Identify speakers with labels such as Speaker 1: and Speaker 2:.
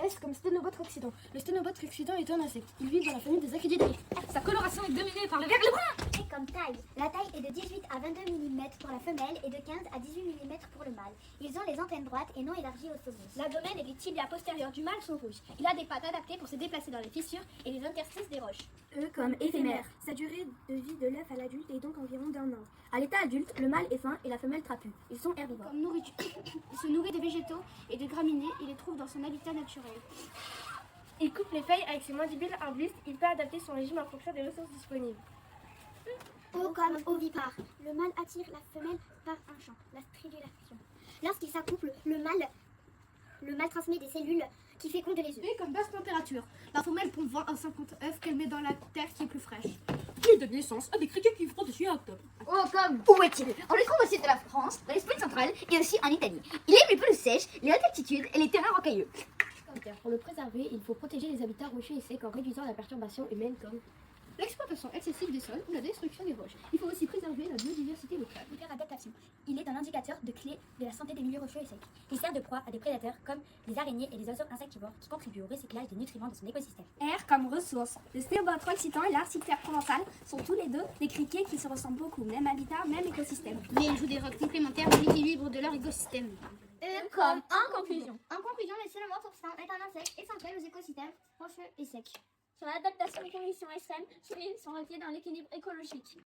Speaker 1: S comme Sténobot occident. Le Sténobot occident est un insecte. Il vit dans la famille des Acridiidae.
Speaker 2: Sa coloration est dominée par le vert et le brun.
Speaker 3: Et comme taille, la taille est de 18 à 22 mm pour la femelle et de 15 à 18 mm pour le mâle. Ils ont les antennes droites et non élargies au sommet.
Speaker 4: L'abdomen et les tibias postérieurs du mâle sont rouges. Il a des pattes adaptées pour se déplacer dans les fissures et les interstices des roches.
Speaker 1: E comme éphémère. Sa durée de vie de l'œuf à l'adulte est donc environ d'1 an. À l'état adulte, le mâle est fin et la femelle trapue. Ils sont herbivores.
Speaker 4: Comme nourriture, il se nourrit de végétaux et de graminées. Il les trouve dans son habitat naturel.
Speaker 5: Il coupe les feuilles avec ses mandibules arbustes. Il peut adapter son régime en fonction des ressources disponibles.
Speaker 3: O comme ovipare. Le mâle attire la femelle par un champ, la stridulation. Lorsqu'il s'accouple, le mâle transmet des cellules qui fécondent les œufs.
Speaker 4: B comme basse température. La femelle pond 20 à 50 œufs qu'elle met dans la terre qui est plus fraîche.
Speaker 2: Il donne naissance à des criquets qui font de juillet à octobre.
Speaker 6: Oh, comme où est-il? On le trouve au sud de la France, dans l'Espagne centrale et aussi en Italie. Il aime les pelouses sèches, les hautes altitudes et les terrains rocailleux.
Speaker 1: Pour le préserver, il faut protéger les habitats rocheux et secs en réduisant la perturbation humaine comme
Speaker 4: L'exploitation excessive des sols ou la destruction des roches. Il faut aussi préserver la biodiversité locale.
Speaker 3: Hyperadaptation. Il est un indicateur de clé de la santé des milieux rocheux et secs. Il sert de proie à des prédateurs comme les araignées et les oiseaux insectivores qui contribuent au recyclage des nutriments de son écosystème.
Speaker 1: R comme ressources. Le Sténobot occitan et l'arciptère provençal sont tous les deux des criquets qui se ressemblent beaucoup. Même habitat, même écosystème.
Speaker 4: Mais ils jouent des rôles complémentaires dans l'équilibre de leur écosystème.
Speaker 6: E comme en conclusion.
Speaker 3: En conclusion, le Sténobot occitan est un insecte essentiel aux écosystèmes rocheux et secs.
Speaker 4: Son adaptation aux conditions extrêmes sont requiers dans l'équilibre écologique.